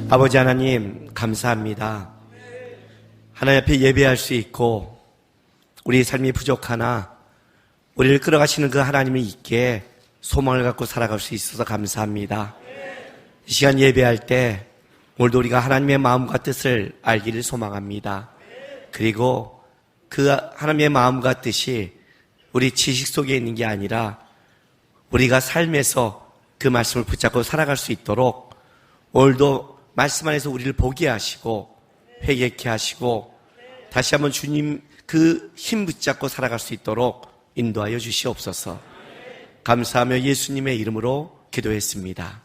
아버지 하나님, 감사합니다. 하나님 앞에 예배할 수 있고 우리의 삶이 부족하나 우리를 끌어가시는 그 하나님이 있기에 소망을 갖고 살아갈 수 있어서 감사합니다. 이 시간 예배할 때 오늘도 우리가 하나님의 마음과 뜻을 알기를 소망합니다. 그리고 그 하나님의 마음과 뜻이 우리 지식 속에 있는 게 아니라 우리가 삶에서 그 말씀을 붙잡고 살아갈 수 있도록 오늘도 말씀 안에서 우리를 보게 하시고 회개케 하시고 다시 한번 주님 그 힘 붙잡고 살아갈 수 있도록 인도하여 주시옵소서. 감사하며 예수님의 이름으로 기도했습니다.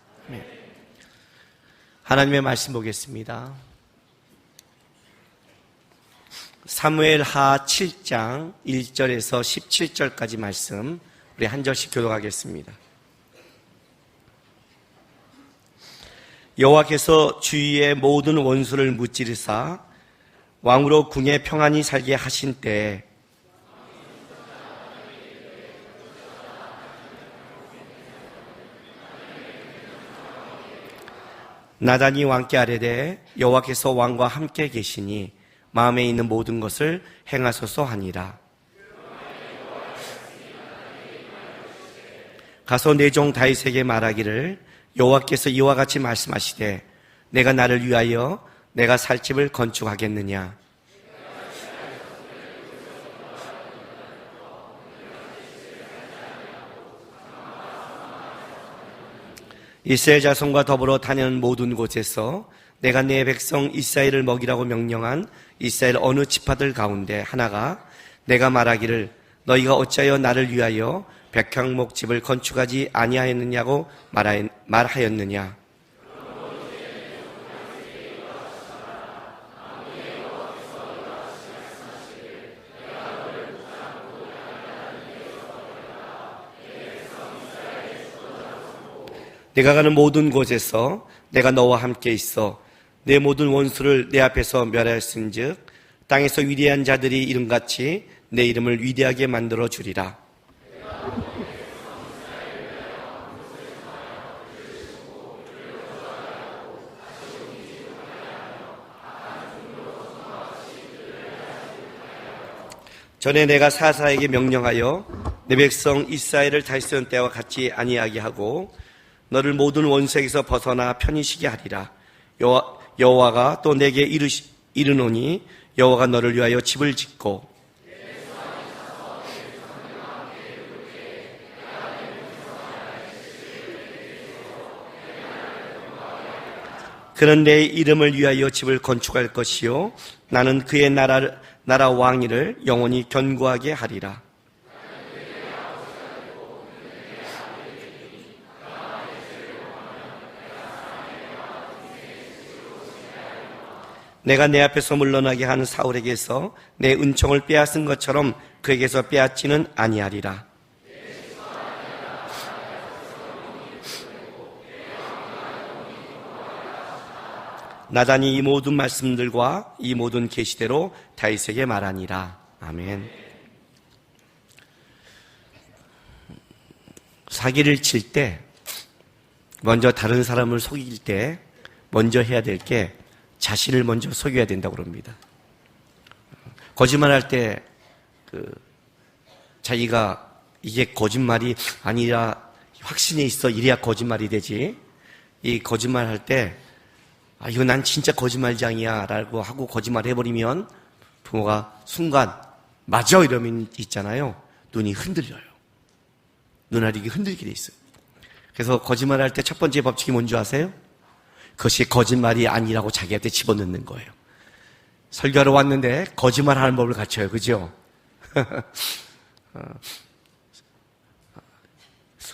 하나님의 말씀 보겠습니다. 사무엘하 7장 1절에서 17절까지 말씀 우리 한 절씩 교독하겠습니다. 여호와께서 주위의 모든 원수를 무찌르사 왕으로 궁에 평안히 살게 하신 때에 나단이 왕께 아뢰되 여호와께서 왕과 함께 계시니 마음에 있는 모든 것을 행하소서 하니라. 가서 내 종 다윗에게 말하기를 여호와께서 이와 같이 말씀하시되 내가 나를 위하여 내가 살 집을 건축하겠느냐. 이스라엘 자손과 더불어 다니는 모든 곳에서 내가 내 백성 이스라엘을 먹이라고 명령한 이스라엘 어느 지파들 가운데 하나가 내가 말하기를 너희가 어찌하여 나를 위하여 백향목 집을 건축하지 아니하였느냐고 말하였느냐. 내가 가는 모든 곳에서 내가 너와 함께 있어 내 모든 원수를 내 앞에서 멸하였은즉 땅에서 위대한 자들이 이름같이 내 이름을 위대하게 만들어 주리라. 전에 내가 사사에게 명령하여 내 백성 이스라엘을 다시던 때와 같이 아니하게 하고 너를 모든 원수에게서 벗어나 편히 쉬게 하리라. 여호와가 또 내게 이르노니 여호와가 너를 위하여 집을 짓고 그는 내 이름을 위하여 집을 건축할 것이요 나는 그의 나라 왕위를 영원히 견고하게 하리라. 내가 내 앞에서 물러나게 하는 사울에게서 내 은총을 빼앗은 것처럼 그에게서 빼앗지는 아니하리라. 나단이 이 모든 말씀들과 이 모든 계시대로 다윗에게 말하니라. 아멘. 사기를 칠 때 먼저 다른 사람을 속일 때 먼저 해야 될 게 자신을 먼저 속여야 된다고 그럽니다. 거짓말할 때 자기가 이게 거짓말이 아니라 확신이 있어 이래야 거짓말이 되지. 이 거짓말할 때 이거 난 진짜 거짓말장이야 라고 하고 거짓말 해버리면 부모가 순간 맞아 이러면 있잖아요. 눈이 흔들려요. 눈알이 흔들게 돼 있어요. 그래서 거짓말할 때 첫 번째 법칙이 뭔지 아세요? 그것이 거짓말이 아니라고 자기한테 집어넣는 거예요. 설교하러 왔는데 거짓말하는 법을 갖춰요. 그죠?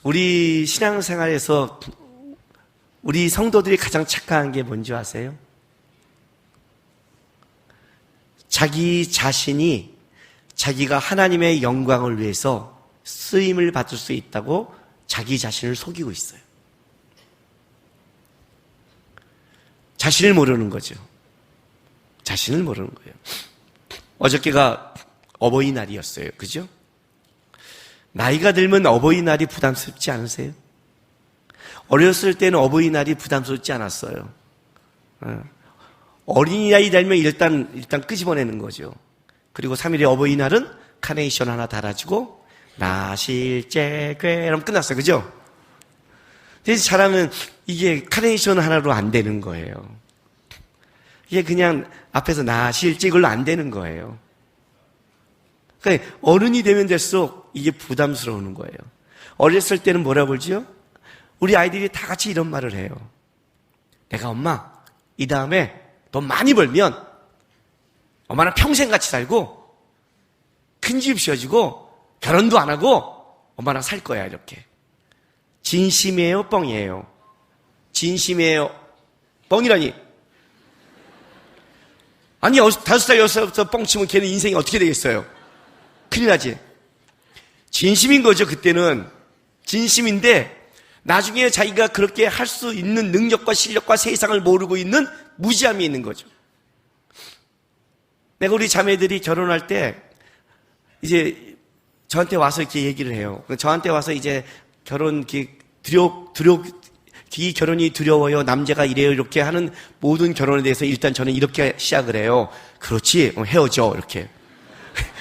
우리 신앙생활에서 우리 성도들이 가장 착각한 게 뭔지 아세요? 자기 자신이 자기가 하나님의 영광을 위해서 쓰임을 받을 수 있다고 자기 자신을 속이고 있어요. 자신을 모르는 거죠. 자신을 모르는 거예요. 어저께가 어버이날이었어요. 그죠? 나이가 들면 어버이날이 부담스럽지 않으세요? 어렸을 때는 어버이날이 부담스럽지 않았어요. 어린이날이 되면 일단 끄집어내는 거죠. 그리고 3일의 어버이날은 카네이션 하나 달아주고 나실제 괴럼 끝났어요. 그죠? 근데 잘하면 이게 카네이션 하나로 안 되는 거예요. 이게 그냥 앞에서 나실제 이걸로 안 되는 거예요. 그러니까 어른이 되면 될수록 이게 부담스러운 거예요. 어렸을 때는 뭐라고 그러죠? 우리 아이들이 다 같이 이런 말을 해요. 내가 엄마 이 다음에 돈 많이 벌면 엄마랑 평생 같이 살고 큰 집 지어주고 결혼도 안 하고 엄마랑 살 거야 이렇게. 진심이에요 뻥이에요? 진심이에요 뻥이라니. 아니 5살 6살부터 뻥치면 걔는 인생이 어떻게 되겠어요? 큰일 나지. 진심인 거죠. 그때는 진심인데 나중에 자기가 그렇게 할 수 있는 능력과 실력과 세상을 모르고 있는 무지함이 있는 거죠. 내가 우리 자매들이 결혼할 때 이제 저한테 와서 이렇게 얘기를 해요. 저한테 와서 이제 결혼 이 결혼이 두려워요. 남자가 이래요. 이렇게 하는 모든 결혼에 대해서 일단 저는 이렇게 시작을 해요. 그렇지, 헤어져 이렇게.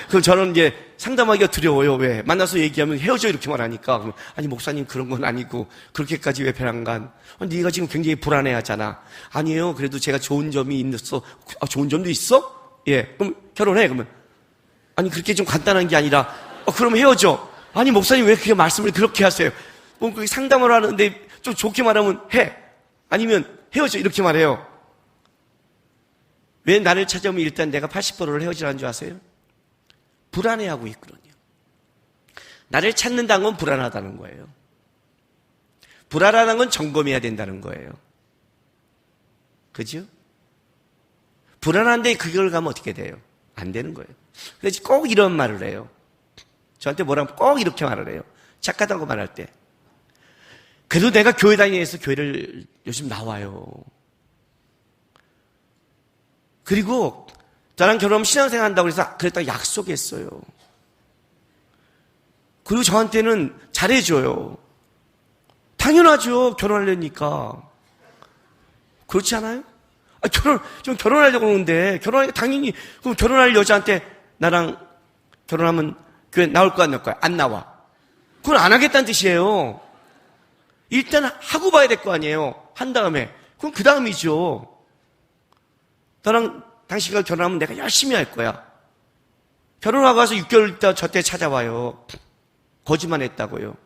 그럼 저는 이제 상담하기가 두려워요. 왜? 만나서 얘기하면 헤어져 이렇게 말하니까. 아니 목사님 그런 건 아니고 그렇게까지 왜 배란간? 네가 지금 굉장히 불안해하잖아. 아니에요. 그래도 제가 좋은 점이 있어. 좋은 점도 있어? 예. 그럼 결혼해. 그러면 아니 그렇게 좀 간단한 게 아니라 그럼 헤어져. 아니 목사님 왜 그렇게 말씀을 그렇게 하세요? 뭐 그렇게 상담을 하는데 좀 좋게 말하면 해. 아니면 헤어져 이렇게 말해요. 왜 나를 찾아오면 일단 내가 80%를 헤어지라는 줄 아세요? 불안해하고 있거든요. 나를 찾는다는 건 불안하다는 거예요. 불안하다는 건 점검해야 된다는 거예요. 그죠? 불안한데 그걸 가면 어떻게 돼요? 안 되는 거예요. 그래서 꼭 이런 말을 해요. 저한테 뭐라면 꼭 이렇게 말을 해요. 착하다고 말할 때. 그래도 내가 교회 다니면서 교회를 요즘 나와요. 그리고 저랑 결혼하면 신앙생활 한다고 해서 그랬다가 약속했어요. 그리고 저한테는 잘해줘요. 당연하죠. 결혼하려니까. 그렇지 않아요? 좀 결혼하려고 그러는데, 당연히, 그럼 결혼할 여자한테 나랑 결혼하면 교회 나올 거야, 안 나올 거야? 안 나와. 그건 안 하겠다는 뜻이에요. 일단 하고 봐야 될 거 아니에요. 한 다음에. 그럼 그 다음이죠. 너랑 당신과 결혼하면 내가 열심히 할 거야. 결혼하고 와서 6개월 있다 저때 찾아와요. 거짓말 했다고요.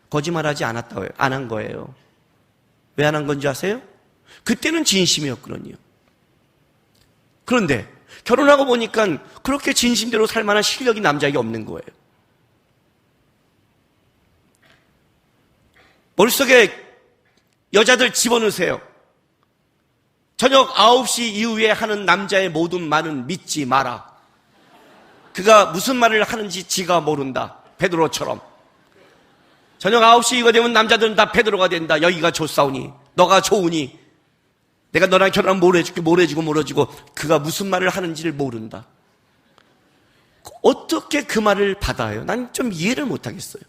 거짓말하지 않았다고요. 안 한 거예요. 왜 안 한 건지 아세요? 그때는 진심이었거든요. 그런데 결혼하고 보니까 그렇게 진심대로 살 만한 실력이 남자에게 없는 거예요. 머릿속에 여자들 집어넣으세요. 저녁 9시 이후에 하는 남자의 모든 말은 믿지 마라. 그가 무슨 말을 하는지 지가 모른다. 베드로처럼. 저녁 9시 이후가 되면 남자들은 다 베드로가 된다. 여기가 좋사오니 너가 좋으니 내가 너랑 결혼하면 뭘 해주고 그가 무슨 말을 하는지를 모른다. 어떻게 그 말을 받아요? 난 좀 이해를 못하겠어요.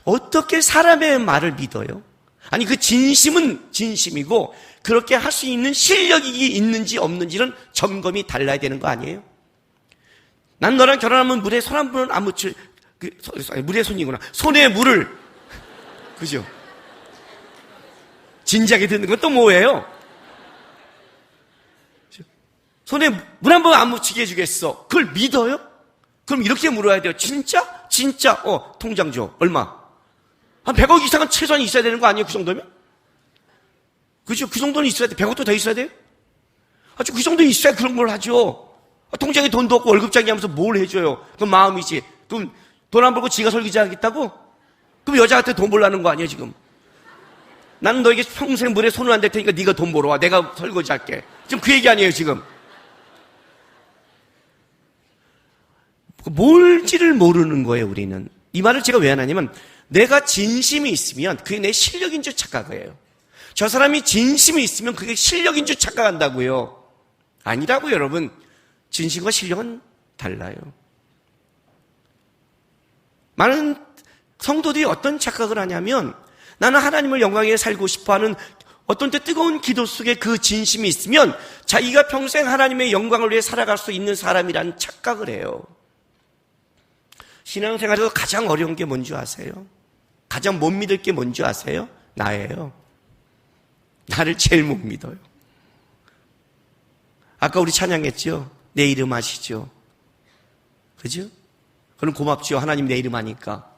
어떻게 사람의 말을 믿어요? 아니 그 진심은 진심이고 그렇게 할 수 있는 실력이 있는지 없는지는 점검이 달라야 되는 거 아니에요? 난 너랑 결혼하면 물에 손 한 번은 안 묻힐 물에 손이구나. 손에 물을 그죠? 진지하게 듣는 건 또 뭐예요? 손에 물 한 번 안 묻히게 해주겠어. 그걸 믿어요? 그럼 이렇게 물어야 돼요. 진짜? 진짜? 통장 줘. 얼마? 한 100억 이상은 최소한 있어야 되는 거 아니에요? 그 정도면? 그죠? 그 정도는 있어야 돼. 100억도 더 있어야 돼요? 아주 그 정도 있어야 그런 걸 하죠. 통장에 돈도 없고 월급장이 하면서 뭘 해줘요? 그건 마음이지. 그럼 돈 안 벌고 지가 설거지 하겠다고? 그럼 여자한테 돈 벌라는 거 아니에요, 지금? 나는 너에게 평생 물에 손을 안 댈 테니까 네가 돈 벌어 와. 내가 설거지 할게. 지금 그 얘기 아니에요, 지금? 뭘지를 모르는 거예요, 우리는. 이 말을 제가 왜 하냐면 내가 진심이 있으면 그게 내 실력인 줄 착각해요. 저 사람이 진심이 있으면 그게 실력인 줄 착각한다고요. 아니라고요, 여러분. 진심과 실력은 달라요. 많은 성도들이 어떤 착각을 하냐면 나는 하나님을 영광에 살고 싶어하는 어떤 때 뜨거운 기도 속에 그 진심이 있으면 자기가 평생 하나님의 영광을 위해 살아갈 수 있는 사람이라는 착각을 해요. 신앙생활에서 가장 어려운 게 뭔지 아세요? 가장 못 믿을 게 뭔지 아세요? 나예요. 나를 제일 못 믿어요. 아까 우리 찬양했죠? 내 이름 아시죠? 그죠? 그럼 고맙죠. 하나님 내 이름 아니까.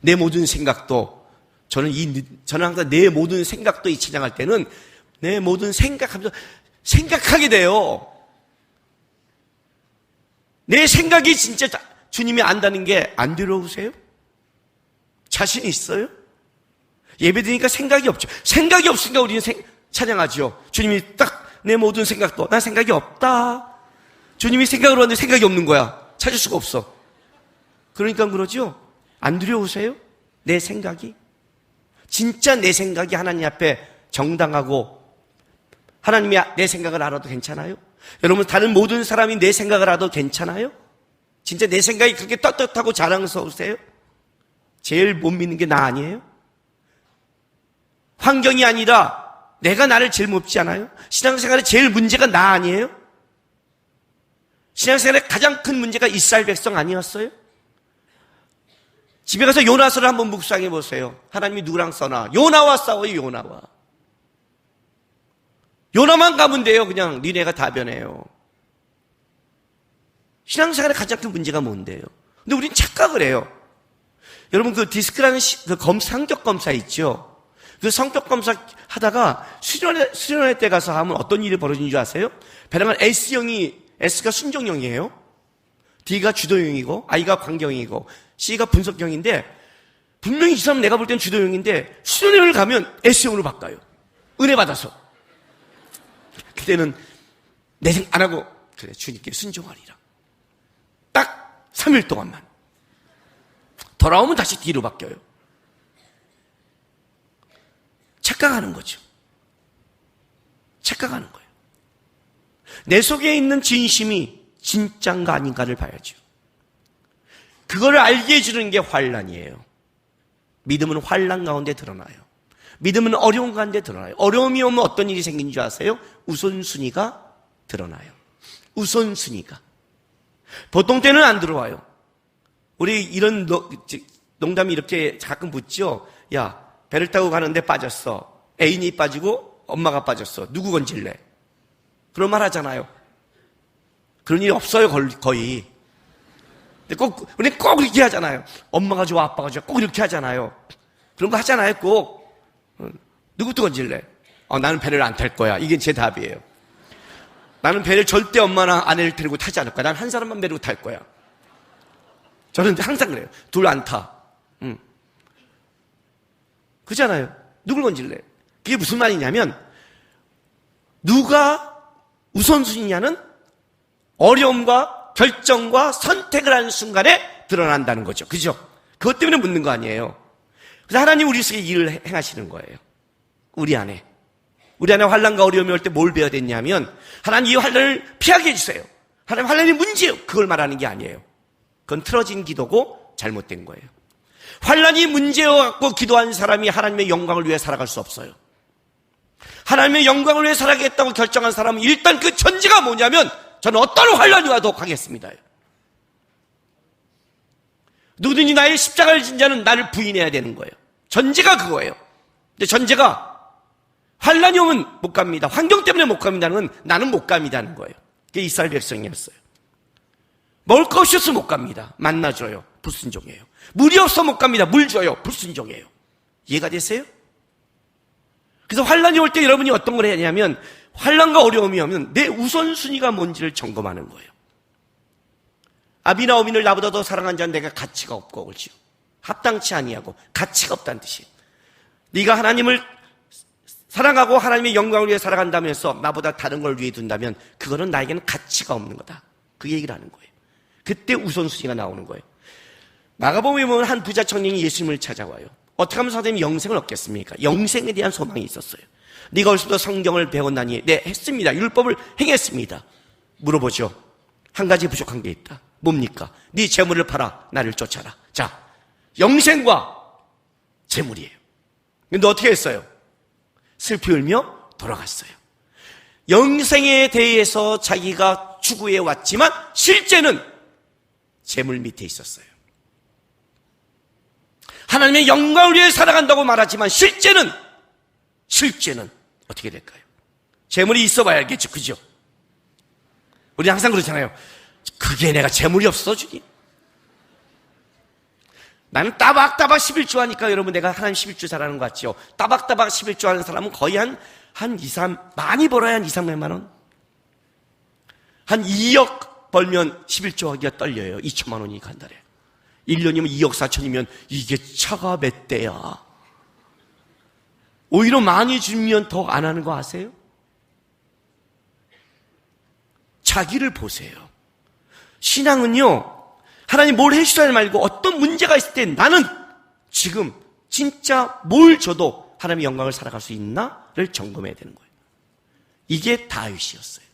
내 모든 생각도 저는 항상 내 모든 생각도 이 찬양할 때는 내 모든 생각하면서 생각하게 돼요. 내 생각이 진짜 주님이 안다는 게 안 두려우세요? 자신 있어요? 예배 드리니까 생각이 없죠. 생각이 없으니까 우리는 찬양하죠. 주님이 딱 내 모든 생각도 난 생각이 없다. 주님이 생각으로 하는데 생각이 없는 거야. 찾을 수가 없어. 그러니까 그러죠. 안 두려우세요? 내 생각이? 진짜 내 생각이 하나님 앞에 정당하고 하나님이 내 생각을 알아도 괜찮아요? 여러분 다른 모든 사람이 내 생각을 알아도 괜찮아요? 진짜 내 생각이 그렇게 떳떳하고 자랑스러우세요? 제일 못 믿는 게 나 아니에요? 환경이 아니라 내가 나를 제일 못 믿지 않아요? 신앙생활에 제일 문제가 나 아니에요? 신앙생활의 가장 큰 문제가 이스라엘 백성 아니었어요? 집에 가서 요나서를 한번 묵상해 보세요. 하나님이 누구랑 써나? 요나와 싸워요. 요나와. 요나만 가면 돼요. 그냥 니네가 다 변해요. 신앙생활의 가장 큰 문제가 뭔데요? 근데 우린 착각을 해요. 여러분 그 디스크라는 성격 검사 있죠? 그 성격 검사 하다가 수련회 때 가서 하면 어떤 일이 벌어지는 줄 아세요? 배당한 S가 순종형이에요. D가 주도형이고 I가 관경이고 C가 분석형인데 분명히 이 사람 내가 볼 땐 주도형인데 수련회를 가면 S형으로 바꿔요. 은혜 받아서. 그때는 내 생각 안 하고 그래 주님께 순종하리라. 딱 3일 동안만. 돌아오면 다시 D로 바뀌어요. 착각하는 거죠. 착각하는 거예요. 내 속에 있는 진심이 진짠가 아닌가를 봐야죠. 그거를 알게 해주는 게 환난이에요. 믿음은 환난 가운데 드러나요. 믿음은 어려운 가운데 드러나요. 어려움이 오면 어떤 일이 생기는 줄 아세요? 우선순위가 드러나요. 우선순위가. 보통 때는 안 들어와요. 우리 이런 농담이 이렇게 가끔 붙죠. 야, 배를 타고 가는데 빠졌어. 애인이 빠지고 엄마가 빠졌어. 누구 건질래? 그런 말 하잖아요. 그런 일이 없어요, 거의. 근데 우리 꼭 이렇게 하잖아요. 엄마가 좋아, 아빠가 좋아. 꼭 이렇게 하잖아요. 그런 거 하잖아요, 꼭. 누구부터 건질래? 나는 배를 안 탈 거야. 이게 제 답이에요. 나는 배를 절대 엄마나 아내를 데리고 타지 않을 거야. 난 한 사람만 데리고 탈 거야. 저는 항상 그래요. 둘 안 타. 그렇잖아요. 누굴 건질래? 그게 무슨 말이냐면 누가 우선순위냐는 어려움과 결정과 선택을 하는 순간에 드러난다는 거죠. 그죠? 그것 때문에 묻는 거 아니에요. 그래서 하나님 우리 속에 일을 행하시는 거예요. 우리 안에 환난과 어려움이 올 때 뭘 배워야 됐냐면 하나님 이 환난을 피하게 해주세요. 하나님 환난이 문제예요. 그걸 말하는 게 아니에요. 그건 틀어진 기도고 잘못된 거예요. 환난이 문제여갖고 기도한 사람이 하나님의 영광을 위해 살아갈 수 없어요. 하나님의 영광을 위해 살아가겠다고 결정한 사람은 일단 그 전제가 뭐냐면 저는 어떤 환난이 와도 가겠습니다. 누구든지 나의 십자가를 진 자는 나를 부인해야 되는 거예요. 전제가 그거예요. 근데 전제가 환난이 오면 못 갑니다. 환경 때문에 못 갑니다는 건 나는 못 갑니다는 거예요. 그게 이스라엘 백성이었어요. 먹을 거 없어서 못 갑니다. 만나 줘요. 불순종이에요. 물이 없어 못 갑니다. 물 줘요. 불순종이에요. 이해가 되세요? 그래서 환난이 올 때 여러분이 어떤 걸 해야 하냐면 환난과 어려움이 오면 내 우선순위가 뭔지를 점검하는 거예요. 아비나오민을 나보다 더 사랑한 자는 내가 가치가 없고 그렇지요. 합당치 아니하고 가치가 없다는 뜻이에요. 네가 하나님을 사랑하고 하나님의 영광을 위해 살아간다면서 나보다 다른 걸 위해 둔다면 그거는 나에게는 가치가 없는 거다. 그 얘기를 하는 거예요. 그때 우선순위가 나오는 거예요. 마가복음에 보면 한 부자 청년이 예수님을 찾아와요. 어떻게 하면 선생님이 영생을 얻겠습니까? 영생에 대한 소망이 있었어요. 네가 어디서부터 성경을 배웠나니? 네, 했습니다. 율법을 행했습니다. 물어보죠. 한 가지 부족한 게 있다. 뭡니까? 네 재물을 팔아 나를 쫓아라. 자, 영생과 재물이에요. 근데 어떻게 했어요? 슬피 울며 돌아갔어요. 영생에 대해서 자기가 추구해 왔지만 실제는 재물 밑에 있었어요. 하나님의 영광을 위해 살아간다고 말하지만 실제는 어떻게 될까요? 재물이 있어봐야 알겠죠, 그죠? 우리 항상 그러잖아요. 그게 내가 재물이 없어 주니. 나는 따박따박 11조 하니까 여러분 내가 하나님 11조 잘하는 것 같죠? 따박따박 11조 하는 사람은 거의 한 2, 3, 많이 벌어야 한 2, 300만 원? 한 2억 벌면 11조 하기가 떨려요. 2천만 원이니까 한 달에. 1년이면 2억 4천이면 이게 차가 몇 대야. 오히려 많이 주면 더 안 하는 거 아세요? 자기를 보세요. 신앙은요, 하나님 뭘 해주셔야 말고 어떤 문제가 있을 때 나는 지금 진짜 뭘 줘도 하나님의 영광을 살아갈 수 있나를 점검해야 되는 거예요. 이게 다윗이었어요.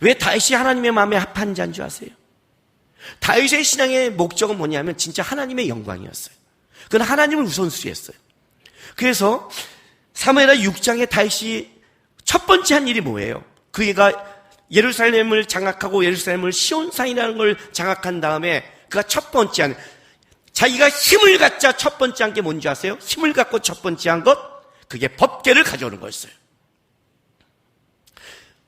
왜 다윗이 하나님의 마음에 합한 자인 줄 아세요? 다윗의 신앙의 목적은 뭐냐면 진짜 하나님의 영광이었어요. 그건 하나님을 우선순위했어요. 그래서 사무엘하 6장에 다윗이 첫 번째 한 일이 뭐예요? 그가 예루살렘을 장악하고 예루살렘을 시온산이라는 걸 장악한 다음에 그가 첫 번째 한, 자기가 힘을 갖자 첫 번째 한 게 뭔지 아세요? 힘을 갖고 첫 번째 한 것, 그게 법궤를 가져오는 거였어요.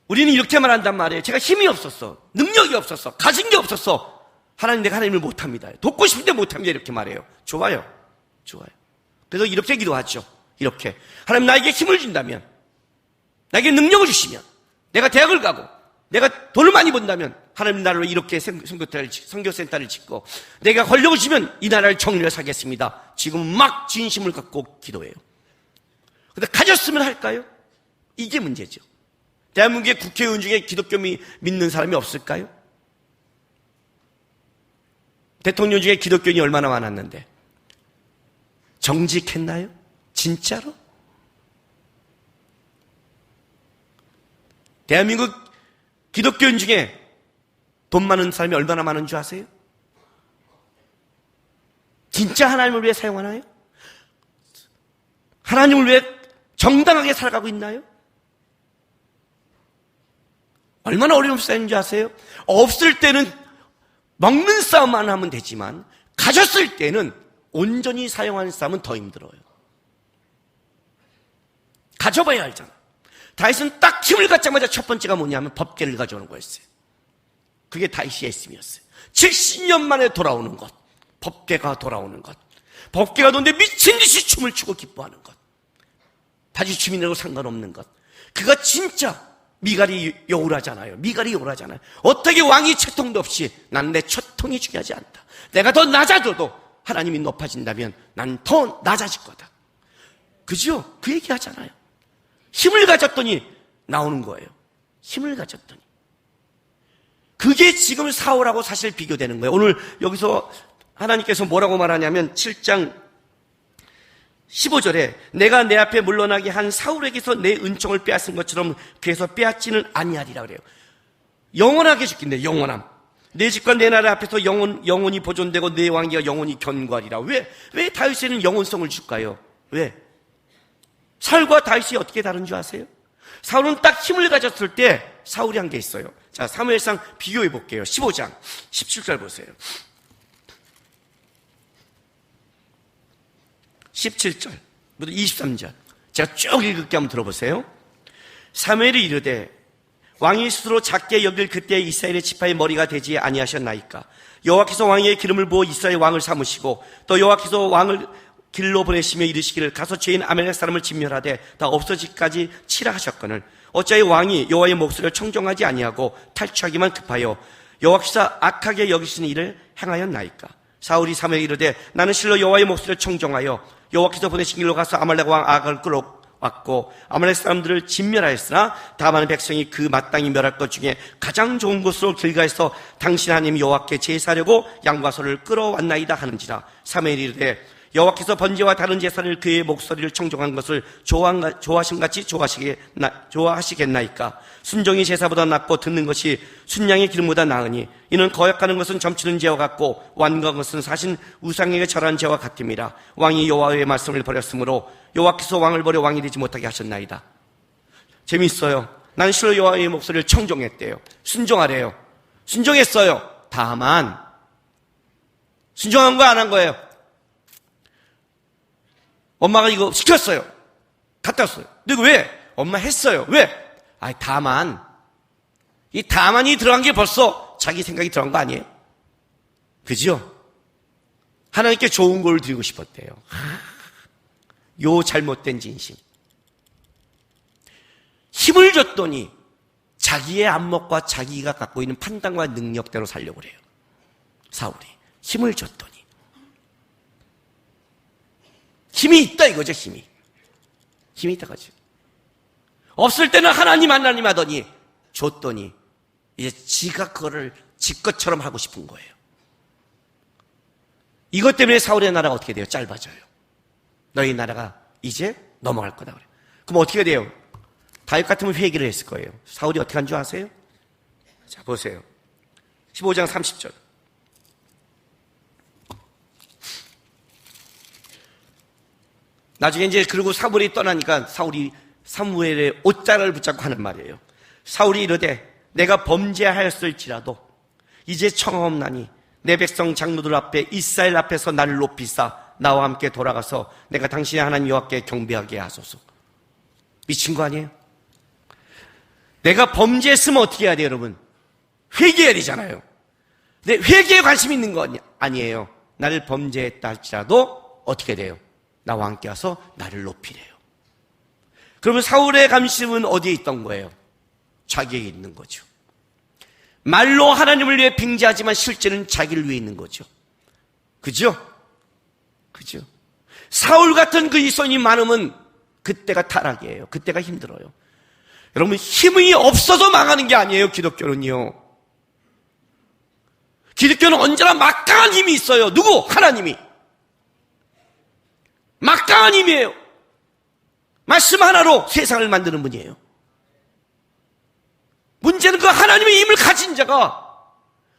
우리는 이렇게 말한단 말이에요. 제가 힘이 없었어, 능력이 없었어, 가진 게 없었어, 하나님 내가 하나님을 못합니다, 돕고 싶은데 못합니다, 이렇게 말해요. 좋아요. 그래서 이렇게 기도하죠. 이렇게 하나님 나에게 힘을 준다면, 나에게 능력을 주시면, 내가 대학을 가고 내가 돈을 많이 번다면 하나님 나라로 이렇게 선교센터를 짓고, 내가 권력을 주면 이 나라를 정리를 하겠습니다. 지금 막 진심을 갖고 기도해요. 근데 가졌으면 할까요? 이게 문제죠. 대한민국의 국회의원 중에 기독교 믿는 사람이 없을까요? 대통령 중에 기독교인이 얼마나 많았는데 정직했나요? 진짜로? 대한민국 기독교인 중에 돈 많은 사람이 얼마나 많은 줄 아세요? 진짜 하나님을 위해 사용하나요? 하나님을 위해 정당하게 살아가고 있나요? 얼마나 어려운 싸움인지 아세요? 없을 때는 먹는 싸움만 하면 되지만 가졌을 때는 온전히 사용하는 싸움은 더 힘들어요. 가져봐야 알잖아. 다윗은 딱 힘을 갖자마자 첫 번째가 뭐냐면 법궤를 가져오는 거였어요. 그게 다윗의 했음이었어요. 70년 만에 돌아오는 것, 법궤가 돌아오는 것, 법궤가 도는데 미친 듯이 춤을 추고 기뻐하는 것, 다시 춤이라고 상관없는 것, 그가 진짜 미갈이 요울하잖아요. 어떻게 왕이 채통도 없이 난 내 채통이 중요하지 않다, 내가 더 낮아져도 하나님이 높아진다면 난 더 낮아질 거다. 그죠? 그 얘기 하잖아요. 힘을 가졌더니 나오는 거예요. 힘을 가졌더니. 그게 지금 사울하고 사실 비교되는 거예요. 오늘 여기서 하나님께서 뭐라고 말하냐면 7장 15절에 내가 내 앞에 물러나게 한 사울에게서 내 은총을 빼앗은 것처럼 그에서 빼앗지는 아니하리라 그래요. 영원하게 죽긴데, 영원함. 내 집과 내 나라 앞에서 영원히 보존되고 내 왕기가 영원히 견고하리라. 왜 다윗에는 영원성을 줄까요? 왜? 사울과 다윗이 어떻게 다른 줄 아세요? 사울은 딱 힘을 가졌을 때 사울이 한 게 있어요. 자, 사무엘상 비교해 볼게요. 15장 17절 보세요. 17절부터 23절 제가 쭉 읽을게 한번 들어보세요. 사무엘이 이르되 왕이 스스로 작게 여길 그때 이스라엘의 지파의 머리가 되지 아니하셨나이까. 여호와께서 왕의 기름을 부어 이스라엘 왕을 삼으시고 또 여호와께서 왕을 길로 보내시며 이르시기를 가서 죄인 아멜렉 사람을 진멸하되 다 없어지기까지 치라 하셨거늘 어찌하여 왕이 여호와의 목소리를 청종하지 아니하고 탈취하기만 급하여 여호와께서 악하게 여기시는 일을 행하였나이까. 사울이 사무엘에게 이르되 나는 실로 여호와의 목소리를 청종하여 여호와께서 보내신 길로 가서 아말렉 왕 아각을 끌어왔고 아말렉 사람들을 진멸하였으나 다만 백성이 그 마땅히 멸할 것 중에 가장 좋은 곳으로 길가에서 당신 하나님 여호와께 제사하려고 양과 소를 끌어왔나이다 하는지라. 사무엘이 이르되 여호와께서 번제와 다른 제사를 그의 목소리를 청종한 것을 좋아하신같이 좋아하시겠나이까? 순종이 제사보다 낫고 듣는 것이 순양의 기름보다 나으니 이는 거역하는 것은 점치는 죄와 같고 완고한 것은 사신 우상에게 절한 죄와 같음이라. 왕이 여호와의 말씀을 버렸으므로 여호와께서 왕을 버려 왕이 되지 못하게 하셨나이다. 재미있어요. 난 실로 여호와의 목소리를 청종했대요. 순종하래요. 순종했어요. 다만 순종한 거 안 한 거예요. 엄마가 이거 시켰어요. 갔다 왔어요. 근데 왜? 엄마 했어요. 왜? 다만. 이 다만이 들어간 게 벌써 자기 생각이 들어간 거 아니에요? 그죠? 하나님께 좋은 걸 드리고 싶었대요. 요 잘못된 진심. 힘을 줬더니 자기의 안목과 자기가 갖고 있는 판단과 능력대로 살려고 그래요. 사울이. 힘을 줬더니. 힘이 있다 이거죠, 힘이. 힘이 있다 거죠. 없을 때는 하나님 하더니 줬더니 이제 지가 그거를 지 것처럼 하고 싶은 거예요. 이것 때문에 사울의 나라가 어떻게 돼요? 짧아져요. 너희 나라가 이제 넘어갈 거다 그래요. 그럼 어떻게 돼요? 다윗 같으면 회개를 했을 거예요. 사울이 어떻게 한 줄 아세요? 자, 보세요. 15장 30절. 나중에 이제 그리고 사울이 떠나니까 사울이 사무엘의 옷자락을 붙잡고 하는 말이에요. 사울이 이르되 내가 범죄하였을지라도 이제 청하옵나니 내 백성 장로들 앞에 이스라엘 앞에서 나를 높이사 나와 함께 돌아가서 내가 당신의 하나님 여호와께 경배하게 하소서. 미친 거 아니에요? 내가 범죄했으면 어떻게 해야 돼요, 여러분? 회개해야 되잖아요. 근데 회개에 관심 있는 거 아니에요. 나를 범죄했다 할지라도 어떻게 돼요? 나와 함께 와서 나를 높이래요. 그러면 사울의 관심은 어디에 있던 거예요? 자기에게 있는 거죠. 말로 하나님을 위해 빙자하지만 실제는 자기를 위해 있는 거죠. 그죠? 그죠? 사울 같은 그 이손이 많으면 그때가 타락이에요. 그때가 힘들어요. 여러분, 힘이 없어서 망하는 게 아니에요, 기독교는요. 기독교는 언제나 막강한 힘이 있어요. 누구? 하나님이. 막강한 힘이에요. 말씀 하나로 세상을 만드는 분이에요. 문제는 그 하나님의 힘을 가진 자가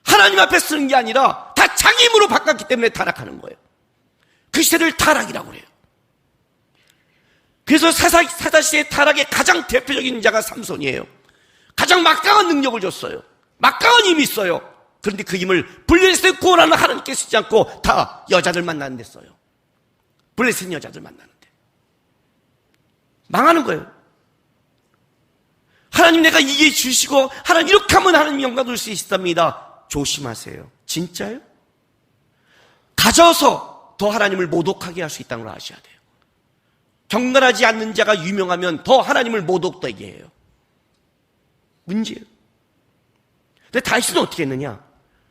하나님 앞에 쓰는 게 아니라 다 자기 힘으로 바꿨기 때문에 타락하는 거예요. 그 시대를 타락이라고 그래요. 그래서 사사시대의 타락의 가장 대표적인 자가 삼손이에요. 가장 막강한 능력을 줬어요. 막강한 힘이 있어요. 그런데 그 힘을 블레셋을 구원하는 하나님께 쓰지 않고 다 여자들 만나는 데 써요. 블레셋 여자들 만나는데 망하는 거예요. 하나님 내가 이게 주시고 하나님 이렇게 하면 하나님 영광 줄 수 있답니다. 조심하세요. 진짜요? 가져서 더 하나님을 모독하게 할 수 있다는 걸 아셔야 돼요. 경건하지 않는 자가 유명하면 더 하나님을 모독되게 해요. 문제예요. 근데 다윗은 어떻게 했느냐?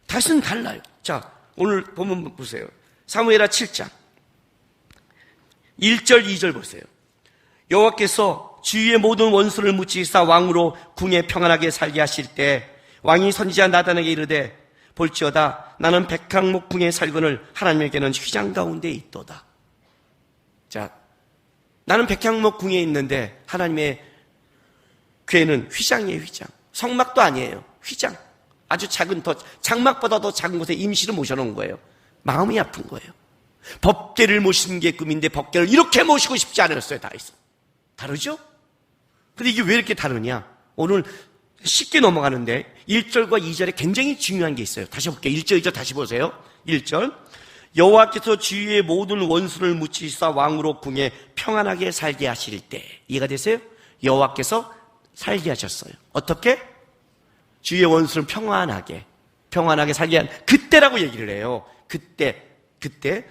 다윗은 달라요. 자, 오늘 보면 보세요. 사무엘하 7장 1절 2절 보세요. 여호와께서 주위의 모든 원수를 묻히사 왕으로 궁에 평안하게 살게 하실 때 왕이 선지자 나단에게 이르되 볼지어다 나는 백항목 궁에 살거늘 하나님에게는 휘장 가운데 있도다. 자, 나는 백항목 궁에 있는데 하나님의 궤는 휘장이에요. 휘장. 성막도 아니에요. 휘장. 아주 작은, 더 장막보다 더 작은 곳에 임시로 모셔놓은 거예요. 마음이 아픈 거예요. 법궤를 모시는 게 꿈인데 법궤를 이렇게 모시고 싶지 않았어요. 다윗은. 다르죠? 근데 이게 왜 이렇게 다르냐? 오늘 쉽게 넘어가는데 1절과 2절에 굉장히 중요한 게 있어요. 다시 볼게요. 1절, 2절 다시 보세요. 1절. 여호와께서 주위의 모든 원수를 묻히사 왕으로 궁에 평안하게 살게 하실 때. 이해가 되세요? 여호와께서 살게 하셨어요. 어떻게? 주위의 원수를 평안하게 살게 한 그때라고 얘기를 해요. 그때.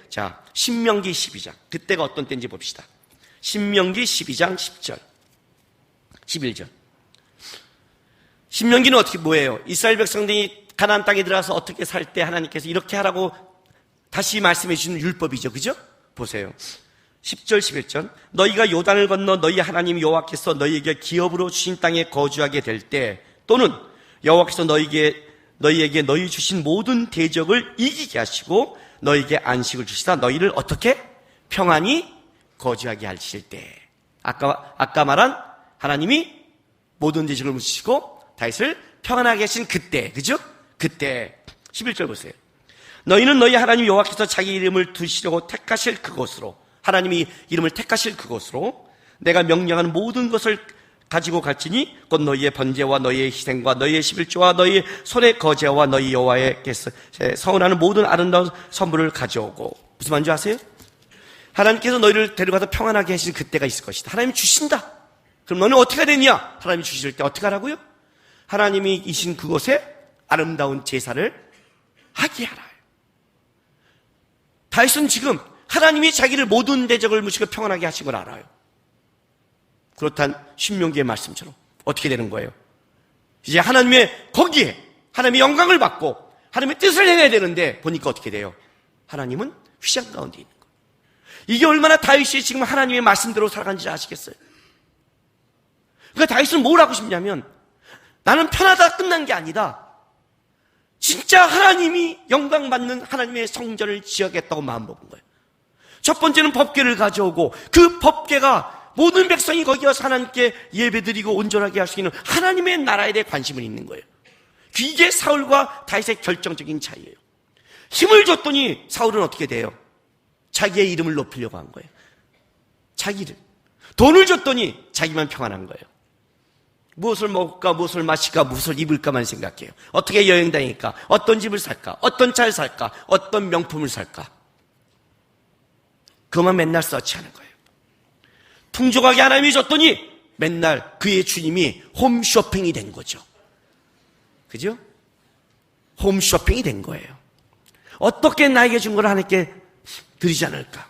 자, 신명기 12장. 그때가 어떤 때인지 봅시다. 신명기 12장 10절. 11절. 신명기는 어떻게 뭐예요? 이스라엘 백성들이 가나안 땅에 들어가서 어떻게 살 때 하나님께서 이렇게 하라고 다시 말씀해 주시는 율법이죠. 그죠? 보세요. 10절 11절. 너희가 요단을 건너 너희 하나님 여호와께서 너희에게 기업으로 주신 땅에 거주하게 될 때 또는 여호와께서 너희에게 너희 주신 모든 대적을 이기게 하시고 너희에게 안식을 주시다 너희를 어떻게? 평안히 거주하게 하실 때. 아까 말한 하나님이 모든 대적을 무시시고 다윗을 평안하게 하신 그때, 그죠? 그때 11절 보세요. 너희는 너희 하나님 여호와께서 자기 이름을 두시려고 택하실 그곳으로, 하나님이 이름을 택하실 그곳으로 내가 명령하는 모든 것을 가지고 갈지니 곧 너희의 번제와 너희의 희생과 너희의 11조와 너희의 손의 거제와 너희 여호와께서 서원하는 모든 아름다운 선물을 가져오고. 무슨 말인지 아세요? 하나님께서 너희를 데려가서 평안하게 하시는 그때가 있을 것이다. 하나님이 주신다. 그럼 너는 어떻게 해야 되냐? 하나님이 주실 때 어떻게 하라고요? 하나님이 이신 그곳에 아름다운 제사를 하게 하라. 다윗은 지금 하나님이 자기를 모든 대적을 무시고 평안하게 하신 걸 알아요. 그렇단 신명기의 말씀처럼 어떻게 되는 거예요? 이제 하나님의 거기에 하나님의 영광을 받고 하나님의 뜻을 행해야 되는데 보니까 어떻게 돼요? 하나님은 휘장 가운데 있는 거예요. 이게 얼마나 다윗이 지금 하나님의 말씀대로 살아간지 아시겠어요? 그러니까 다윗은 뭘 하고 싶냐면 나는 편하다 끝난 게 아니다. 진짜 하나님이 영광 받는 하나님의 성전을 지어야겠다고 마음먹은 거예요. 첫 번째는 법궤를 가져오고 그 법궤가 모든 백성이 거기 와서 하나님께 예배드리고 온전하게 할 수 있는 하나님의 나라에 대해 관심을 있는 거예요. 이게 사울과 다윗의 결정적인 차이예요. 힘을 줬더니 사울은 어떻게 돼요? 자기의 이름을 높이려고 한 거예요. 자기를. 돈을 줬더니 자기만 평안한 거예요. 무엇을 먹을까, 무엇을 마실까, 무엇을 입을까만 생각해요. 어떻게 여행 다닐까, 어떤 집을 살까, 어떤 차를 살까, 어떤 명품을 살까. 그것만 맨날 서치하는 거예요. 풍족하게 하나님이 줬더니 맨날 그의 주님이 홈쇼핑이 된 거죠. 그죠? 홈쇼핑이 된 거예요. 어떻게 나에게 준 걸 하나님께 드리지 않을까?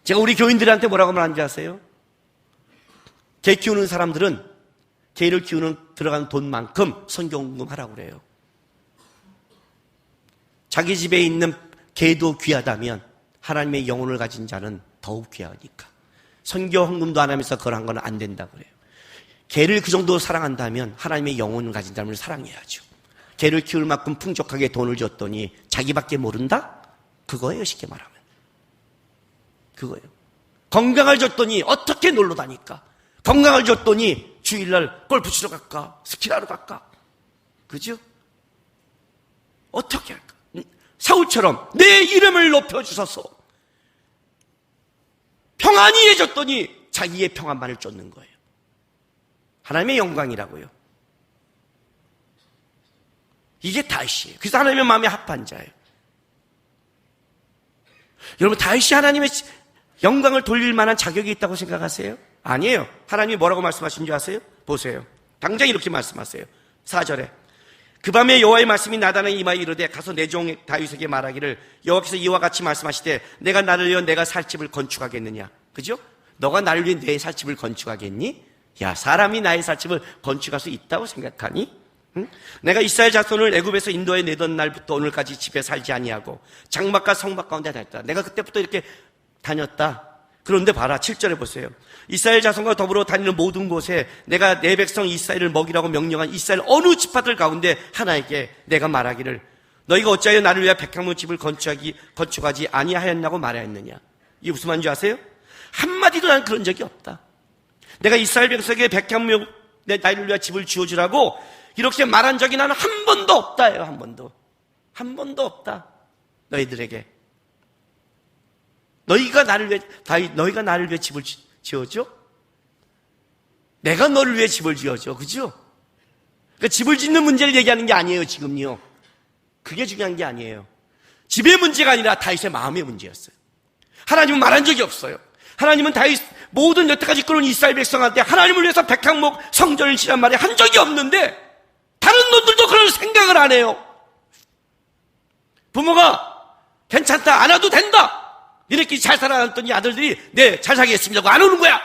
제가 우리 교인들한테 뭐라고 말하는지 아세요? 개 키우는 사람들은 개를 키우는 들어가는 돈만큼 선경금 하라고 그래요. 자기 집에 있는 개도 귀하다면 하나님의 영혼을 가진 자는 더욱 귀하니까 선교 헌금도 안 하면서 그걸 한 건 안 된다고 그래요. 개를 그 정도 사랑한다면 하나님의 영혼을 가진 사람을 사랑해야죠. 개를 키울 만큼 풍족하게 돈을 줬더니 자기밖에 모른다? 그거예요, 쉽게 말하면. 그거예요. 건강을 줬더니 어떻게 놀러 다닐까? 건강을 줬더니 주일날 골프 치러 갈까? 스키하러 갈까? 그죠? 어떻게 할까? 사울처럼 내 이름을 높여주셔서 평안히 해줬더니 자기의 평안만을 쫓는 거예요. 하나님의 영광이라고요. 이게 다윗이에요. 그래서 하나님의 마음에 합한 자예요. 여러분, 다윗이 하나님의 영광을 돌릴 만한 자격이 있다고 생각하세요? 아니에요. 하나님이 뭐라고 말씀하신 줄 아세요? 보세요. 당장 이렇게 말씀하세요. 4절에 그 밤에 여호와의 말씀이 나다나에 임하여 이르되 가서 내 종 다윗에게 말하기를 여호와께서 이와 같이 말씀하시되 내가 나를 위하여 내가 살 집을 건축하겠느냐. 그죠? 너가 나를 위해 내 살 집을 건축하겠니? 야, 사람이 나의 살 집을 건축할 수 있다고 생각하니? 응? 내가 이스라엘 자손을 애굽에서 인도해 내던 날부터 오늘까지 집에 살지 아니하고 장막과 성막 가운데 다녔다. 내가 그때부터 이렇게 다녔다. 그런데 봐라, 7절에 보세요. 이스라엘 자손과 더불어 다니는 모든 곳에 내가 내 백성 이스라엘을 먹이라고 명령한 이스라엘 어느 지파들 가운데 하나에게 내가 말하기를 너희가 어찌하여 나를 위하여 백향목 집을 건축하지 아니하였냐고 말하였느냐. 이게 무슨 말인지 아세요? 한마디도 난 그런 적이 없다. 내가 이스라엘 백성에게 백향목 나를 위하여 집을 지어주라고 이렇게 말한 적이 나는 한 번도 없다예요. 한 번도. 한 번도 없다. 너희들에게. 너희가 나를 위해 집을 지어줘? 내가 너를 위해 집을 지어줘. 그죠? 그러니까 집을 짓는 문제를 얘기하는 게 아니에요, 지금요. 그게 중요한 게 아니에요. 집의 문제가 아니라 다윗의 마음의 문제였어요. 하나님은 말한 적이 없어요. 하나님은 다윗 모든 여태까지 끌어온 이스라엘 백성한테 하나님을 위해서 백향목 성전을 지란 말이 한 적이 없는데 다른 놈들도 그런 생각을 안 해요. 부모가 괜찮다, 안 와도 된다. 니네끼리 잘 살아났더니 아들들이 네, 잘 살겠습니다고 안 오는 거야.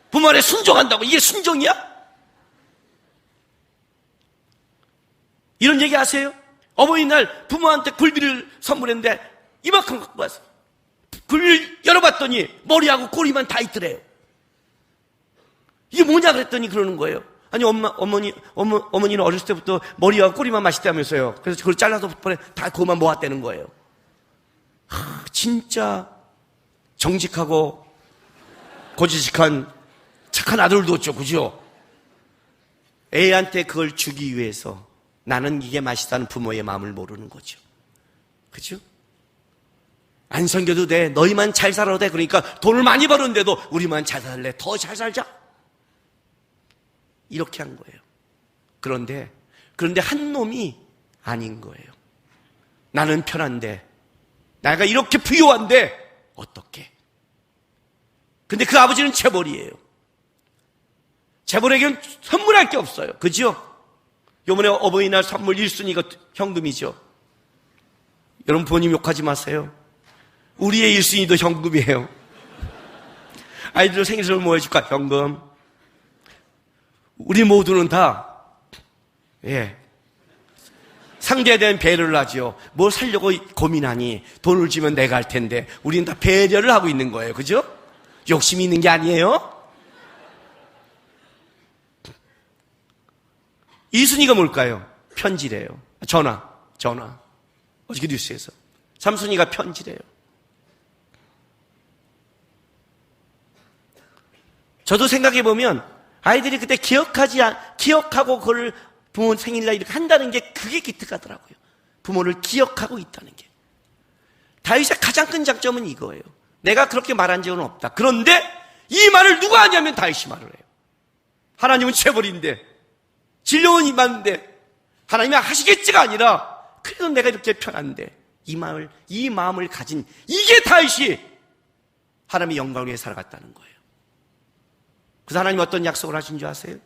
부모 안에 순종한다고. 이게 순종이야? 이런 얘기 아세요? 어머니날 부모한테 굴비를 선물했는데 이만큼 갖고 왔어. 굴비를 열어봤더니 머리하고 꼬리만 다 있더래요. 이게 뭐냐 그랬더니 그러는 거예요. 아니 어머니는 어렸을 때부터 머리와 꼬리만 맛있다면서요. 그래서 그걸 잘라서 다 그것만 모았다는 거예요. 진짜 정직하고 고지식한 착한 아들을 뒀죠. 그죠? 애한테 그걸 주기 위해서 나는 이게 맛있다는 부모의 마음을 모르는 거죠. 그죠? 안 섬겨도 돼. 너희만 잘 살아도 돼. 그러니까 돈을 많이 버는데도 우리만 잘 살래. 더 잘 살자. 이렇게 한 거예요. 그런데 한 놈이 아닌 거예요. 나는 편한데, 내가 이렇게 부유한데 어떻게? 근데 그 아버지는 재벌이에요. 재벌에게는 선물할 게 없어요. 그죠? 요번에 어버이날 선물 1순위가 현금이죠. 여러분 부모님 욕하지 마세요. 우리의 1순위도 현금이에요. 아이들 생일 선물 뭐 해줄까? 현금. 우리 모두는 다 상대에 대한 배려를 하죠. 뭘 살려고 고민하니 돈을 주면 내가 할 텐데 우리는 다 배려를 하고 있는 거예요. 그죠? 욕심이 있는 게 아니에요. 2순위가 뭘까요? 편지래요. 전화. 어저께 뉴스에서. 3순위가 편지래요. 저도 생각해보면 아이들이 그때 기억하고 그걸 부모 생일날 이렇게 한다는 게 그게 기특하더라고요. 부모를 기억하고 있다는 게. 다윗의 가장 큰 장점은 이거예요. 내가 그렇게 말한 적은 없다. 그런데 이 말을 누가 하냐면 다윗이 말을 해요. 하나님은 재벌인데, 진료는 임하는데, 하나님이 하시겠지가 아니라, 그래도 내가 이렇게 편한데, 이 마음을 가진, 이게 다윗이 하나님의 영광을 위해 살아갔다는 거예요. 그래서 하나님 어떤 약속을 하신 줄 아세요?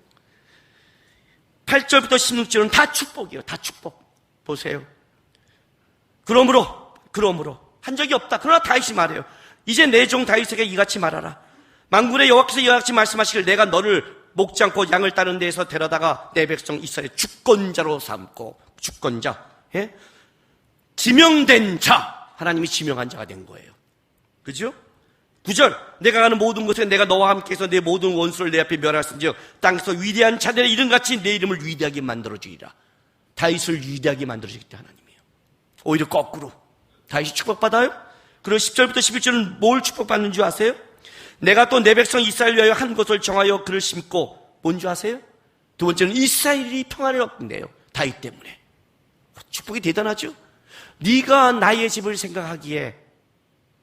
8절부터 16절은 다 축복이에요. 다 축복. 보세요. 그러므로 한 적이 없다. 그러나 다윗이 말해요. 이제 내 종 다윗에게 이같이 말하라. 만군의 여호와께서 이와 같이 말씀하시길 내가 너를 목지 않고 양을 따는 데에서 데려다가 내 백성 이스라엘 주권자로 삼고, 주권자, 지명된 자, 하나님이 지명한 자가 된 거예요. 그죠? 9절, 내가 가는 모든 곳에 내가 너와 함께해서 내 모든 원수를 내 앞에 멸하였은즉 땅에서 위대한 자들의 이름같이 내 이름을 위대하게 만들어주리라. 다윗을 위대하게 만들어주겠다 하나님이에요. 오히려 거꾸로 다윗이 축복받아요. 그리고 10절부터 11절은 뭘 축복받는 줄 아세요? 내가 또 내 백성 이스라엘 위하여 한 곳을 정하여 그를 심고, 뭔 줄 아세요? 두 번째는 이스라엘이 평안을 얻는데요. 다윗 때문에. 축복이 대단하죠? 네가 나의 집을 생각하기에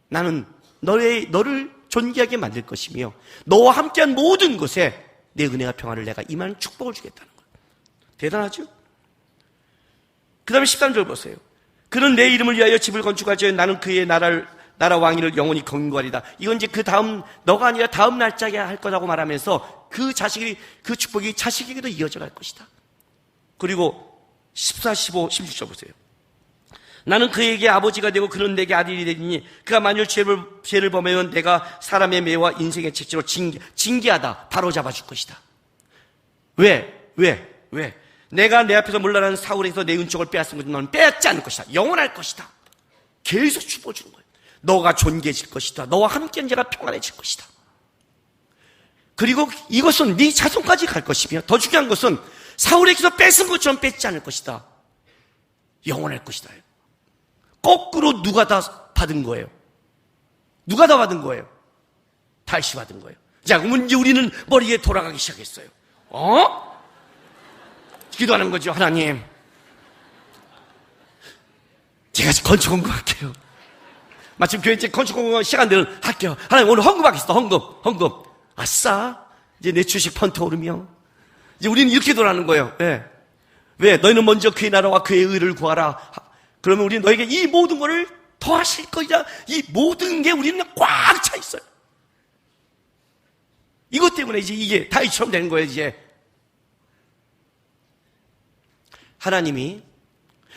나는 너를 존귀하게 만들 것이며 너와 함께한 모든 것에 내 은혜와 평안을 내가 임하는 축복을 주겠다는 거예요. 대단하죠? 그 다음에 13절 보세요. 그는 내 이름을 위하여 집을 건축하죠. 나는 그의 나라 왕위를 영원히 건국하리다. 이건 이제 그 다음, 너가 아니라 다음 날짜에 할 거라고 말하면서 그 축복이 자식에게도 이어져 갈 것이다. 그리고 14, 15, 16절 보세요. 나는 그에게 아버지가 되고 그는 내게 아들이 되니 그가 만일 죄를 범하면 내가 사람의 매와 인생의 책지로 징계하다 바로 잡아줄 것이다. 왜? 내가 내 앞에서 물러나는 사울에서 내 은총을 빼앗은 것은 너는 빼앗지 않을 것이다. 영원할 것이다. 계속 축복주는 거예요. 너가 존귀해질 것이다. 너와 함께한 자가 평안해질 것이다. 그리고 이것은 네 자손까지 갈 것이며 더 중요한 것은 사울에게서 뺏은 것처럼 뺏지 않을 것이다. 영원할 것이다. 거꾸로 누가 다 받은 거예요? 누가 다 받은 거예요? 다윗이 받은 거예요. 자, 그러면 이제 우리는 머리에 돌아가기 시작했어요. 기도하는 거죠. 하나님, 제가 건축 공부할게요. 마침 교회 때 건축 공부 시간 되면 할게요. 하나님, 오늘 헌금하겠습니다. 헌금. 아싸, 이제 내 주식 펀트 오르며 이제 우리는 이렇게 돌아가는 거예요. 왜? 너희는 먼저 그의 나라와 그의 의를 구하라. 그러면 우리는 너에게 이 모든 것을 더하실 거이다. 이 모든 게 우리는 꽉 차 있어요. 이것 때문에 이제 이게 다윗처럼 되는 거예요. 이제 하나님이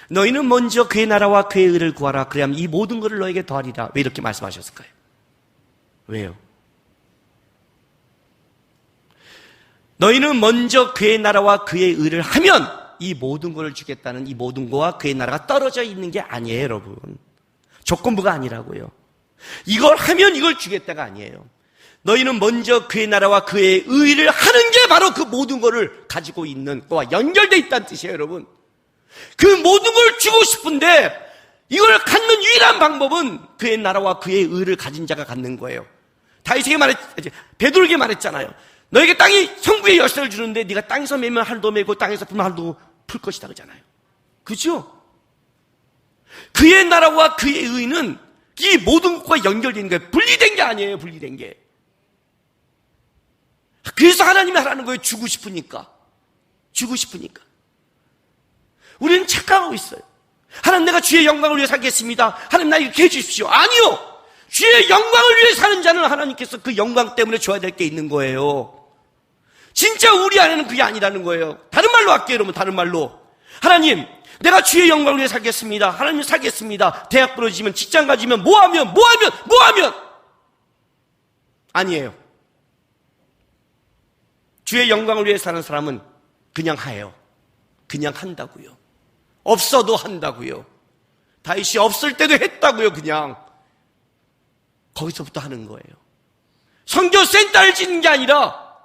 너희는 먼저 그의 나라와 그의 의를 구하라. 그래야만 이 모든 것을 너에게 더하리라. 왜 이렇게 말씀하셨을까요? 왜요? 너희는 먼저 그의 나라와 그의 의를 하면 이 모든 것을 주겠다는, 이 모든 것과 그의 나라가 떨어져 있는 게 아니에요, 여러분. 조건부가 아니라고요. 이걸 하면 이걸 주겠다가 아니에요. 너희는 먼저 그의 나라와 그의 의를 하는 게 바로 그 모든 것을 가지고 있는 거와 연결되어 있다는 뜻이에요, 여러분. 그 모든 걸 주고 싶은데 이걸 갖는 유일한 방법은 그의 나라와 그의 의를 가진 자가 갖는 거예요. 다윗에게 베드로에게 말했잖아요. 너에게 땅이 천국의 열쇠를 주는데 네가 땅에서 매면 하루도 매고 땅에서 풀면 하루도 풀 것이다 그러잖아요. 그죠? 그의 나라와 그의 의는 이 모든 것과 연결되는 거예요. 분리된 게 아니에요. 분리된 게. 그래서 하나님이 하라는 거예요. 주고 싶으니까. 우리는 착각하고 있어요. 하나님, 내가 주의 영광을 위해 살겠습니다. 하나님, 나 이렇게 해주십시오. 아니요. 주의 영광을 위해 사는 자는 하나님께서 그 영광 때문에 줘야 될 게 있는 거예요. 진짜 우리 안에는 그게 아니라는 거예요. 다른 말로 할게요. 여러분, 다른 말로. 하나님, 내가 주의 영광을 위해 살겠습니다. 하나님, 살겠습니다. 대학 부러지면, 직장 가지면, 뭐 하면 아니에요. 주의 영광을 위해 사는 사람은 그냥 해요. 그냥 한다고요. 없어도 한다고요. 다윗이 없을 때도 했다고요. 그냥 거기서부터 하는 거예요. 선교 센터를 짓는 게 아니라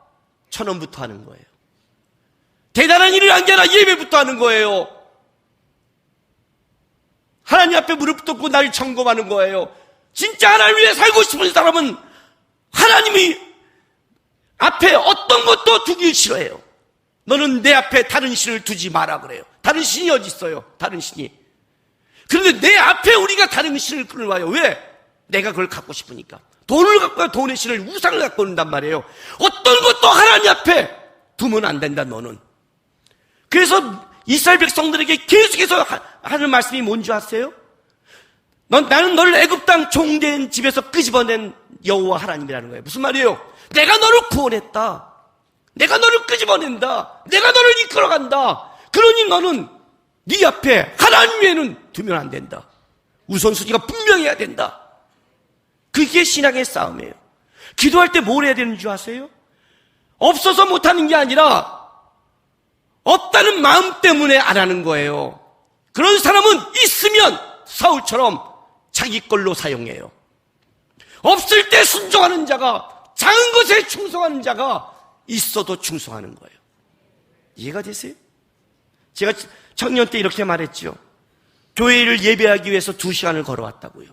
천원부터 하는 거예요. 대단한 일을 한 게 아니라 예배부터 하는 거예요. 하나님 앞에 무릎 꿇고 나를 점검하는 거예요. 진짜 하나님을 위해 살고 싶은 사람은 하나님이 앞에 어떤 것도 두기 싫어해요. 너는 내 앞에 다른 신을 두지 마라 그래요. 다른 신이 어디 있어요? 다른 신이. 그런데 내 앞에 우리가 다른 신을 끌어와요. 왜? 내가 그걸 갖고 싶으니까. 돈을 갖고 돈의 신을, 우상을 갖고 온단 말이에요. 어떤 것도 하나님 앞에 두면 안 된다 너는. 그래서 이스라엘 백성들에게 계속해서 하는 말씀이 뭔지 아세요? 나는 너를 애굽 땅 종된 집에서 끄집어낸 여호와 하나님이라는 거예요. 무슨 말이에요? 내가 너를 구원했다. 내가 너를 끄집어낸다. 내가 너를 이끌어간다. 그러니 너는 네 앞에 하나님 외에는 두면 안 된다. 우선순위가 분명해야 된다. 그게 신앙의 싸움이에요. 기도할 때 뭘 해야 되는 줄 아세요? 없어서 못하는 게 아니라 없다는 마음 때문에 안 하는 거예요. 그런 사람은 있으면 사울처럼 자기 걸로 사용해요. 없을 때 순종하는 자가, 작은 것에 충성하는 자가 있어도 충성하는 거예요. 이해가 되세요? 제가 청년 때 이렇게 말했죠. 교회를 예배하기 위해서 2시간을 걸어왔다고요.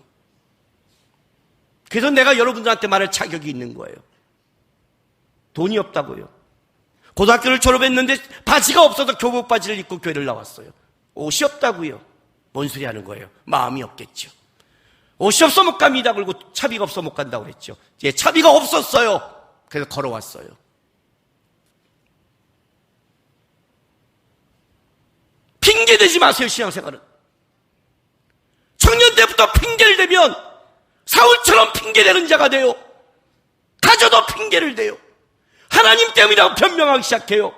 그래서 내가 여러분들한테 말할 자격이 있는 거예요. 돈이 없다고요. 고등학교를 졸업했는데 바지가 없어서 교복 바지를 입고 교회를 나왔어요. 옷이 없다고요. 뭔 소리 하는 거예요? 마음이 없겠죠. 옷이 없어 못 갑니다. 그리고 차비가 없어 못 간다고 그랬죠. 예, 차비가 없었어요. 그래서 걸어왔어요. 핑계 대지 마세요. 신앙생활은 청년 때부터 핑계를 대면 사울처럼 핑계대는 자가 돼요. 가져도 핑계를 대요. 하나님 때문이라고 변명하기 시작해요.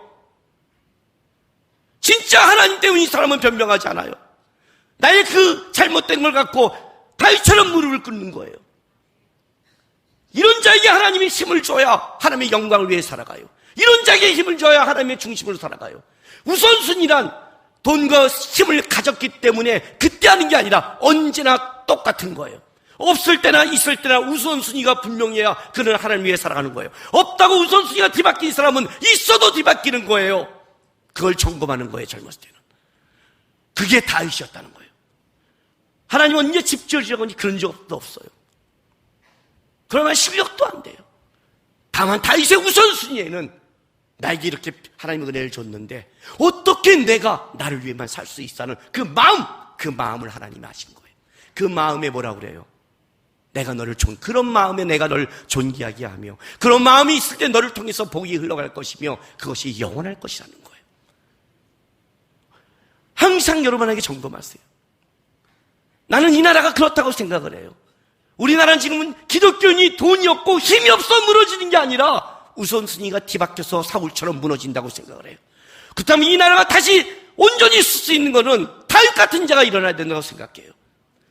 진짜 하나님 때문에 이 사람은 변명하지 않아요. 나의 그 잘못된 걸 갖고 다윗처럼 무릎을 꿇는 거예요. 이런 자에게 하나님이 힘을 줘야 하나님의 영광을 위해 살아가요. 이런 자에게 힘을 줘야 하나님의 중심으로 살아가요. 우선순위란 돈과 힘을 가졌기 때문에 그때 하는 게 아니라 언제나 똑같은 거예요. 없을 때나 있을 때나 우선순위가 분명해야 그는 하나님 위해 살아가는 거예요. 없다고 우선순위가 뒤바뀐 사람은 있어도 뒤바뀌는 거예요. 그걸 점검하는 거예요. 젊었을 때는. 그게 다윗이었다는 거예요. 하나님은 언제 집 지으려고 하니 그런 적도 없어요. 그러면 실력도 안 돼요. 다만 다윗의 우선순위에는 나에게 이렇게 하나님의 은혜를 줬는데 어떻게 내가 나를 위해만 살 수 있다는 그 마음을 하나님이 아신 거예요. 그 마음에 뭐라고 그래요? 그런 마음에 내가 너를 존귀하게 하며 그런 마음이 있을 때 너를 통해서 복이 흘러갈 것이며 그것이 영원할 것이라는 거예요. 항상 여러분에게 점검하세요. 나는 이 나라가 그렇다고 생각을 해요. 우리나라는 지금은 기독교인이 돈이 없고 힘이 없어 무너지는 게 아니라 우선순위가 뒤바뀌어서 사울처럼 무너진다고 생각을 해요. 그렇다면 이 나라가 다시 온전히 쓸 수 있는 것은 다윗 같은 자가 일어나야 된다고 생각해요.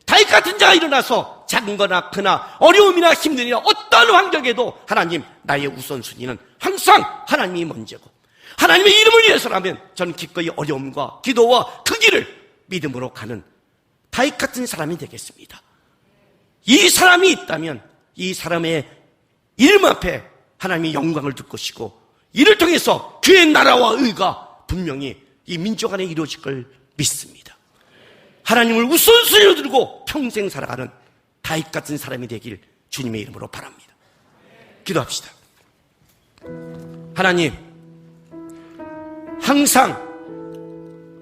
다윗 같은 자가 일어나서 작은 거나 크나 어려움이나 힘든이나 어떠한 환경에도 하나님, 나의 우선순위는 항상 하나님이 먼저고 하나님의 이름을 위해서라면 저는 기꺼이 어려움과 기도와 그 길을 믿음으로 가는 다윗 같은 사람이 되겠습니다. 이 사람이 있다면 이 사람의 이름 앞에 하나님의 영광을 둘 것이고 이를 통해서 그의 나라와 의가 분명히 이 민족 안에 이루어질 걸 믿습니다. 하나님을 우선순위로 들고 평생 살아가는 다윗 같은 사람이 되길 주님의 이름으로 바랍니다. 기도합시다. 하나님, 항상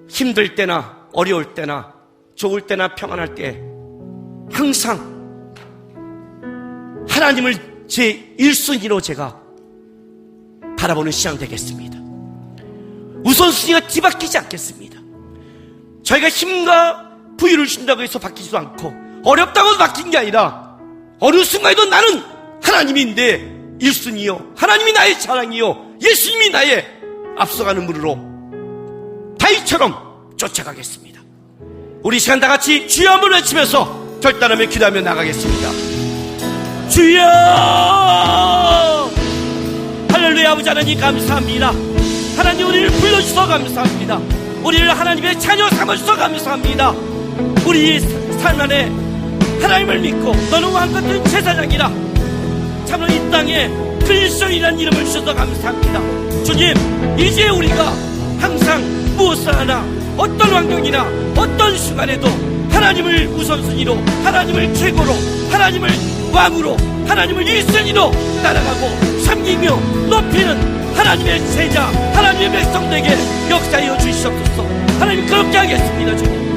힘들 때나 어려울 때나 좋을 때나 평안할 때 항상 하나님을 제 1순위로 제가 바라보는 신앙 되겠습니다. 우선순위가 뒤바뀌지 않겠습니다. 저희가 힘과 부유를 준다고 해서 바뀌지도 않고 어렵다고 바뀐 게 아니라 어느 순간에도 나는 하나님인데 1순위요, 하나님이 나의 자랑이요, 예수님이 나의 앞서가는 무리로 다윗처럼 쫓아가겠습니다. 우리 시간 다 같이 주여 한번 외치면서 결단하며 기도하며 나가겠습니다. 주여! 할렐루야. 아버지 하나님 감사합니다. 하나님 우리를 불러주셔서 감사합니다. 우리를 하나님의 자녀 삼아주셔서 감사합니다. 우리 삶 안에 하나님을 믿고 너는 왕같은 제사장이라 참으로 이 땅에 그리스도인이라는 이름을 주셔서 감사합니다. 주님, 이제 우리가 항상 무엇을 하나 어떤 환경이나 어떤 순간에도 하나님을 우선순위로, 하나님을 최고로, 하나님을 왕으로, 하나님을 1순위로 따라가고 섬기며 높이는 하나님의 제자, 하나님의 백성들에게 역사하여 주시옵소서. 하나님 그렇게 하겠습니다. 주님,